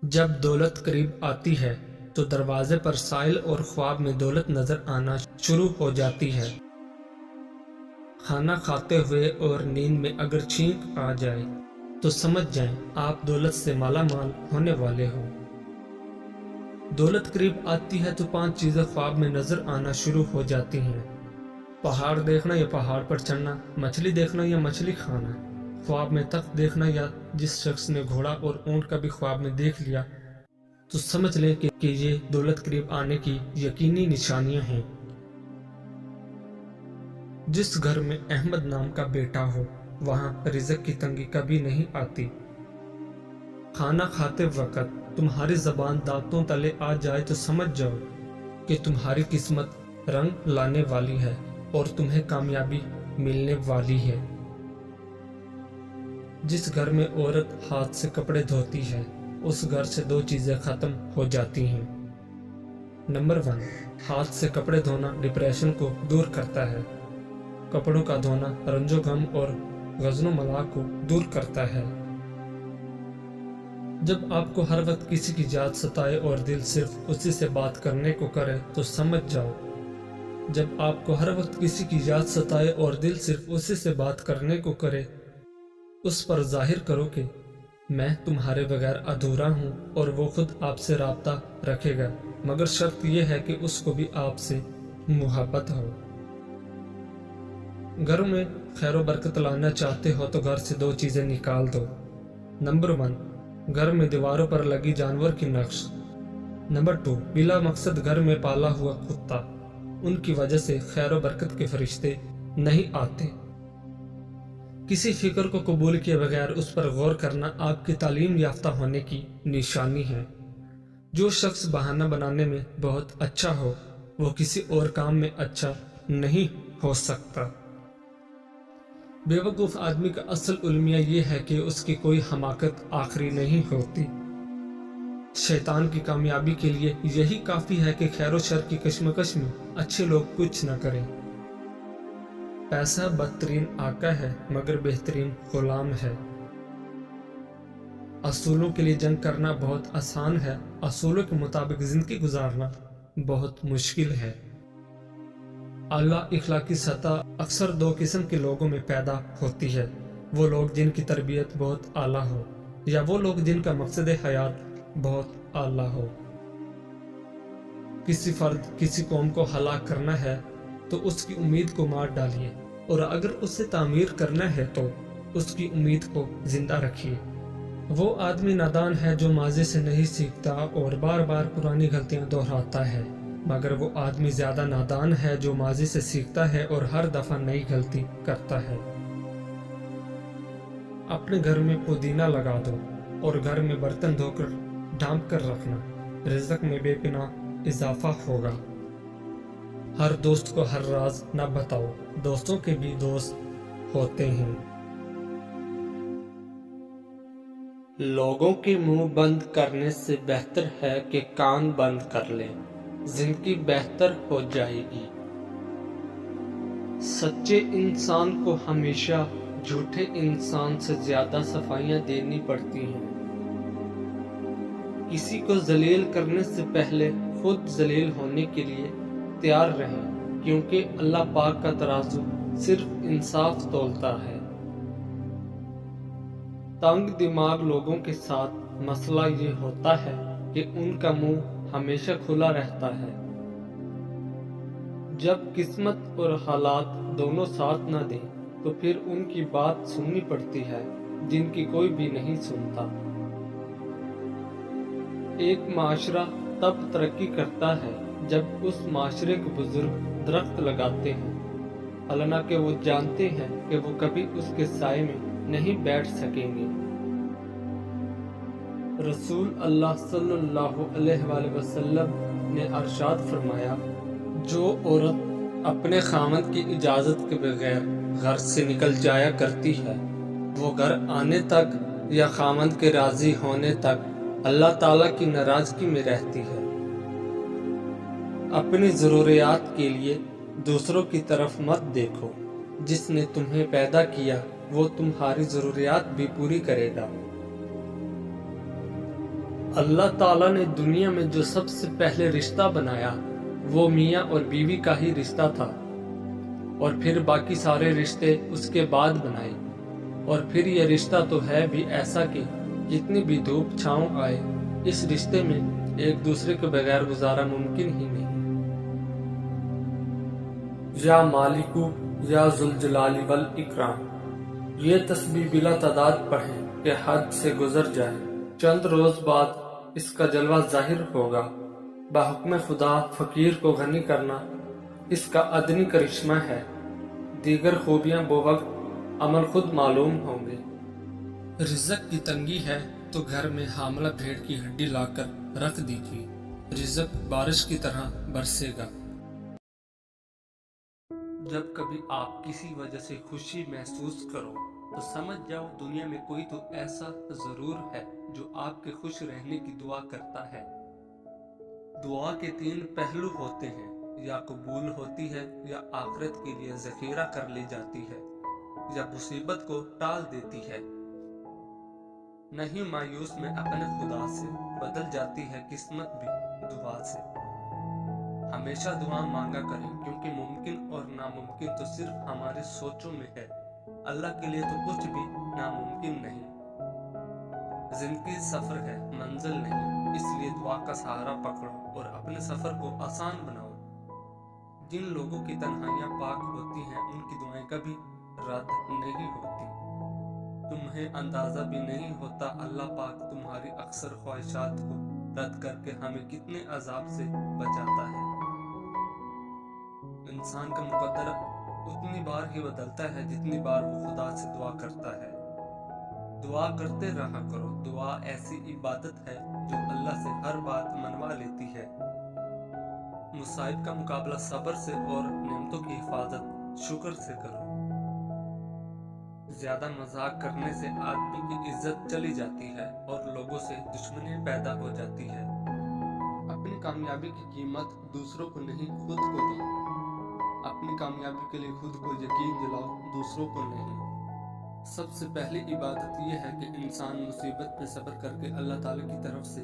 جب دولت قریب آتی ہے تو دروازے پر سائل اور خواب میں دولت نظر آنا شروع ہو جاتی ہے۔ کھانا کھاتے ہوئے اور نیند میں اگر چھینک آ جائے تو سمجھ جائیں آپ دولت سے مالا مال ہونے والے ہو۔ دولت قریب آتی ہے تو 5 چیزیں خواب میں نظر آنا شروع ہو جاتی ہیں۔ پہاڑ دیکھنا یا پہاڑ پر چڑھنا، مچھلی دیکھنا یا مچھلی کھانا، خواب میں تخت دیکھنا، یا جس شخص نے گھوڑا اور اونٹ کا بھی خواب میں دیکھ لیا تو سمجھ لیں کہ یہ دولت قریب آنے کی یقینی نشانیاں ہیں۔ جس گھر میں احمد نام کا بیٹا ہو وہاں رزق کی تنگی کبھی نہیں آتی۔ کھانا کھاتے وقت تمہاری زبان دانتوں تلے آ جائے تو سمجھ جاؤ کہ تمہاری قسمت رنگ لانے والی ہے اور تمہیں کامیابی ملنے والی ہے۔ جس گھر میں عورت ہاتھ سے کپڑے دھوتی ہے اس گھر سے 2 چیزیں ختم ہو جاتی ہیں۔ نمبر 1، ہاتھ سے کپڑے دھونا ڈپریشن کو دور کرتا ہے۔ کپڑوں کا دھونا رنج و غم اور غضن و ملال کو دور کرتا ہے۔ جب آپ کو ہر وقت کسی کی یاد ستائے اور دل صرف اسی سے بات کرنے کو کرے تو سمجھ جاؤ جب آپ کو ہر وقت کسی کی یاد ستائے اور دل صرف اسی سے بات کرنے کو کرے اس پر ظاہر کرو کہ میں تمہارے بغیر ادھورا ہوں، اور وہ خود آپ سے رابطہ رکھے گا، مگر شرط یہ ہے کہ اس کو بھی آپ سے محبت ہو۔ گھر میں خیر و برکت لانا چاہتے ہو تو گھر سے 2 چیزیں نکال دو۔ نمبر 1، گھر میں دیواروں پر لگی جانور کی نقش۔ نمبر 2، بلا مقصد گھر میں پالا ہوا کتا، ان کی وجہ سے خیر و برکت کے فرشتے نہیں آتے۔ کسی فکر کو قبول کیے بغیر اس پر غور کرنا آپ کی تعلیم یافتہ ہونے کی نشانی ہے۔ جو شخص بہانہ بنانے میں بہت اچھا ہو وہ کسی اور کام میں اچھا نہیں ہو سکتا۔ بے وقوف آدمی کا اصل المیہ یہ ہے کہ اس کی کوئی حماقت آخری نہیں ہوتی۔ شیطان کی کامیابی کے لیے یہی کافی ہے کہ خیر و شر کی کشمکش میں اچھے لوگ کچھ نہ کریں۔ پیسہ بدترین آقا ہے مگر بہترین غلام ہے۔ اصولوں کے لیے جنگ کرنا بہت آسان ہے، اصولوں کے مطابق زندگی گزارنا بہت مشکل ہے۔ اعلیٰ اخلاقی سطح اکثر 2 قسم کے لوگوں میں پیدا ہوتی ہے، وہ لوگ جن کی تربیت بہت اعلیٰ ہو یا وہ لوگ جن کا مقصد حیات بہت اعلیٰ ہو۔ کسی فرد کسی قوم کو ہلاک کرنا ہے تو اس کی امید کو مار ڈالیے، اور اگر اسے تعمیر کرنا ہے تو اس کی امید کو زندہ رکھیے۔ وہ آدمی نادان ہے جو ماضی سے نہیں سیکھتا اور بار بار پرانی غلطیاں دہراتا ہے، مگر وہ آدمی زیادہ نادان ہے جو ماضی سے سیکھتا ہے اور ہر دفعہ نئی غلطی کرتا ہے۔ اپنے گھر میں پودینہ لگا دو اور گھر میں برتن دھو کر ڈھانپ کر رکھنا، رزق میں بے پناہ اضافہ ہوگا۔ ہر دوست کو ہر راز نہ بتاؤ، دوستوں کے بھی دوست ہوتے ہیں۔ لوگوں کے منہ بند کرنے سے بہتر ہے کہ کان بند کر لیں، زندگی بہتر ہو جائے گی۔ سچے انسان کو ہمیشہ جھوٹے انسان سے زیادہ صفائیاں دینی پڑتی ہیں۔ کسی کو ذلیل کرنے سے پہلے خود ذلیل ہونے کے لیے تیار رہیں، کیونکہ اللہ پاک کا ترازو صرف انصاف تولتا ہے۔ تنگ دماغ لوگوں کے ساتھ مسئلہ یہ ہوتا ہے کہ ان کا منہ ہمیشہ کھلا رہتا ہے۔ جب قسمت اور حالات دونوں ساتھ نہ دیں تو پھر ان کی بات سننی پڑتی ہے جن کی کوئی بھی نہیں سنتا۔ ایک معاشرہ تب ترقی کرتا ہے جب اس معاشرے کے بزرگ درخت لگاتے ہیں، حالانکہ وہ جانتے ہیں کہ وہ کبھی اس کے سائے میں نہیں بیٹھ سکیں گے۔ رسول اللہ صلی اللہ علیہ وآلہ وسلم نے ارشاد فرمایا، جو عورت اپنے خاوند کی اجازت کے بغیر گھر سے نکل جایا کرتی ہے وہ گھر آنے تک یا خاوند کے راضی ہونے تک اللہ تعالیٰ کی ناراضگی میں رہتی ہے۔ اپنی ضروریات کے لیے دوسروں کی طرف مت دیکھو، جس نے تمہیں پیدا کیا وہ تمہاری ضروریات بھی پوری کرے گا۔ اللہ تعالیٰ نے دنیا میں جو سب سے پہلے رشتہ بنایا وہ میاں اور بیوی کا ہی رشتہ تھا، اور پھر باقی سارے رشتے اس کے بعد بنائے۔ اور پھر یہ رشتہ تو ہے بھی ایسا کہ جتنی بھی دھوپ چھاؤں آئے اس رشتے میں ایک دوسرے کے بغیر گزارا ممکن ہی نہیں۔ یا مالکو یا ذوالجلال والاکرام، یہ تسبیح بلا تعداد پڑھیں کہ حد سے گزر جائے۔ چند روز بعد اس کا جلوہ ظاہر ہوگا۔ بحکم خدا فقیر کو غنی کرنا اس کا ادنی کرشمہ ہے، دیگر خوبیاں بوقت عمل خود معلوم ہوں گے۔ رزق کی تنگی ہے تو گھر میں حاملہ بھیڑ کی ہڈی لا کر رکھ دیجیے، رزق بارش کی طرح برسے گا۔ جب کبھی آپ کسی وجہ سے خوشی محسوس کرو تو سمجھ جاؤ دنیا میں کوئی تو ایسا ضرور ہے جو آپ کے خوش رہنے کی دعا کرتا ہے۔ دعا کے 3 پہلو ہوتے ہیں، یا قبول ہوتی ہے، یا آخرت کے لیے ذخیرہ کر لی جاتی ہے، یا مصیبت کو ٹال دیتی ہے۔ نہیں مایوس میں اپنے خدا سے بدل جاتی ہے قسمت بھی دعا سے۔ ہمیشہ دعا مانگا کریں کیونکہ ممکن اور ناممکن تو صرف ہماری سوچوں میں ہے، اللہ کے لیے تو کچھ بھی ناممکن نہیں۔ زندگی سفر ہے، منزل نہیں، اس لیے دعا کا سہارا پکڑو اور اپنے سفر کو آسان بناؤ۔ جن لوگوں کی تنہائیاں پاک ہوتی ہیں ان کی دعائیں کبھی رد نہیں ہوتی۔ تمہیں اندازہ بھی نہیں ہوتا اللہ پاک تمہاری اکثر خواہشات کو رد کر کے ہمیں کتنے عذاب سے بچاتا ہے۔ انسان کا مقدر اتنی بار ہی بدلتا ہے جتنی بار وہ خدا سے دعا کرتا ہے۔ دعا کرتے رہا کرو، دعا ایسی عبادت ہے جو اللہ سے ہر بات منوا لیتی ہے۔ مصائب کا مقابلہ صبر سے اور نعمتوں کی حفاظت شکر سے کرو۔ زیادہ مذاق کرنے سے آدمی کی عزت چلی جاتی ہے اور لوگوں سے دشمنی پیدا ہو جاتی ہے۔ اپنی کامیابی کی قیمت دوسروں کو نہیں خود کو دو۔ اپنی کامیابی کے لیے خود کو یقین دلاؤ، دوسروں کو نہیں۔ سب سے پہلی عبادت یہ ہے کہ انسان مصیبت پہ صبر کر کے اللہ تعالی کی طرف سے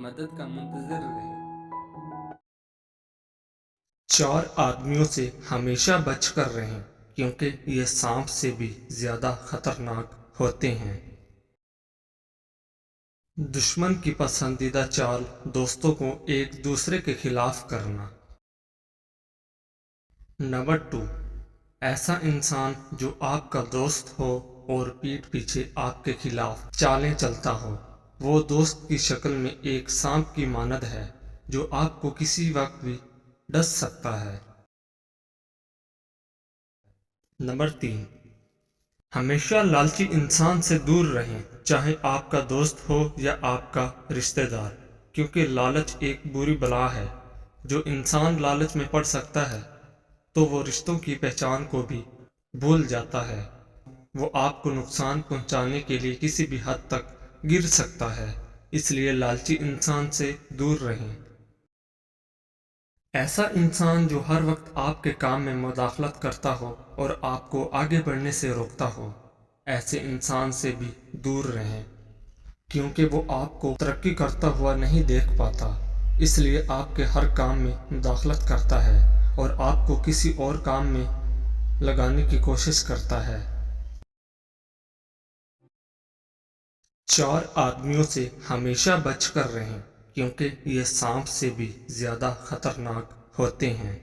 مدد کا منتظر رہے۔ 4 آدمیوں سے ہمیشہ بچ کر رہیں کیونکہ یہ سانپ سے بھی زیادہ خطرناک ہوتے ہیں۔ دشمن کی پسندیدہ چال دوستوں کو ایک دوسرے کے خلاف کرنا۔ نمبر 2، ایسا انسان جو آپ کا دوست ہو اور پیٹھ پیچھے آپ کے خلاف چالیں چلتا ہو، وہ دوست کی شکل میں ایک سانپ کی مانند ہے جو آپ کو کسی وقت بھی ڈس سکتا ہے۔ نمبر 3، ہمیشہ لالچی انسان سے دور رہیں، چاہے آپ کا دوست ہو یا آپ کا رشتہ دار، کیونکہ لالچ ایک بری بلا ہے۔ جو انسان لالچ میں پڑ سکتا ہے تو وہ رشتوں کی پہچان کو بھی بھول جاتا ہے۔ وہ آپ کو نقصان پہنچانے کے لیے کسی بھی حد تک گر سکتا ہے، اس لیے لالچی انسان سے دور رہیں۔ ایسا انسان جو ہر وقت آپ کے کام میں مداخلت کرتا ہو اور آپ کو آگے بڑھنے سے روکتا ہو، ایسے انسان سے بھی دور رہیں، کیونکہ وہ آپ کو ترقی کرتا ہوا نہیں دیکھ پاتا، اس لیے آپ کے ہر کام میں مداخلت کرتا ہے اور آپ کو کسی اور کام میں لگانے کی کوشش کرتا ہے۔ 4 آدمیوں سے ہمیشہ بچ کر رہیں کیونکہ یہ سانپ سے بھی زیادہ خطرناک ہوتے ہیں۔